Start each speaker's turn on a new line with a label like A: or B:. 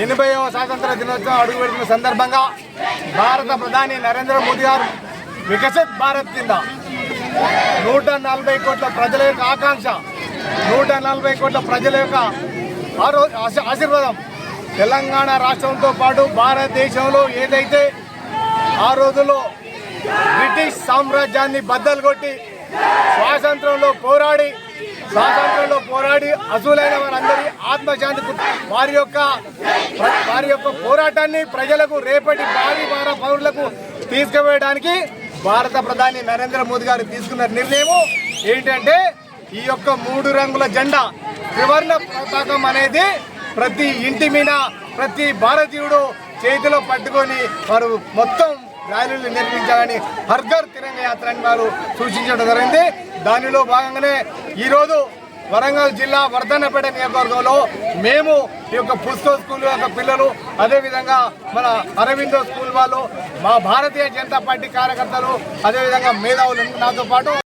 A: ఎనభైవ స్వాతంత్ర దినోత్సవం అడుగుపెడుతున్న సందర్భంగా భారత ప్రధాని నరేంద్ర మోదీ గారు వికసిత్ భారత్ కింద 140 కోట్ల ప్రజల యొక్క ఆకాంక్ష, 140 కోట్ల ప్రజల యొక్క ఆశీర్వాదం తెలంగాణ రాష్ట్రంతో పాటు భారతదేశంలో ఏదైతే ఆ రోజుల్లో బ్రిటిష్ సామ్రాజ్యాన్ని బద్దలు కొట్టి స్వాతంత్రంలో పోరాడి అసూలైన వారందరి ఆత్మశాంతి వారి యొక్క పోరాటాన్ని ప్రజలకు రేపటి భావి పౌరులకు తీసుకువేయడానికి భారత ప్రధాని నరేంద్ర మోదీ గారు తీసుకున్న నిర్ణయం ఏంటంటే ఈ యొక్క 3 రంగుల జెండా త్రివర్ణ పతాకం అనేది ప్రతి ఇంటి మీద ప్రతి భారతీయుడు చేతిలో పట్టుకొని వారు మొత్తం ర్యాలీలు నిర్వహించాలని హర్ ఘర్ తిరంగా యాత్ర అని వారు సూచించడం జరిగింది. దానిలో భాగంగానే ఈరోజు వరంగల్ జిల్లా వర్ధన్నపేట నియోజకవర్గంలో మేము ఈ యొక్క పుష్కో స్కూల్ యొక్క పిల్లలు, అదేవిధంగా మన అరవిందో స్కూల్ వాళ్ళు, మా భారతీయ జనతా పార్టీ కార్యకర్తలు, అదేవిధంగా మేధావులు నాతో పాటు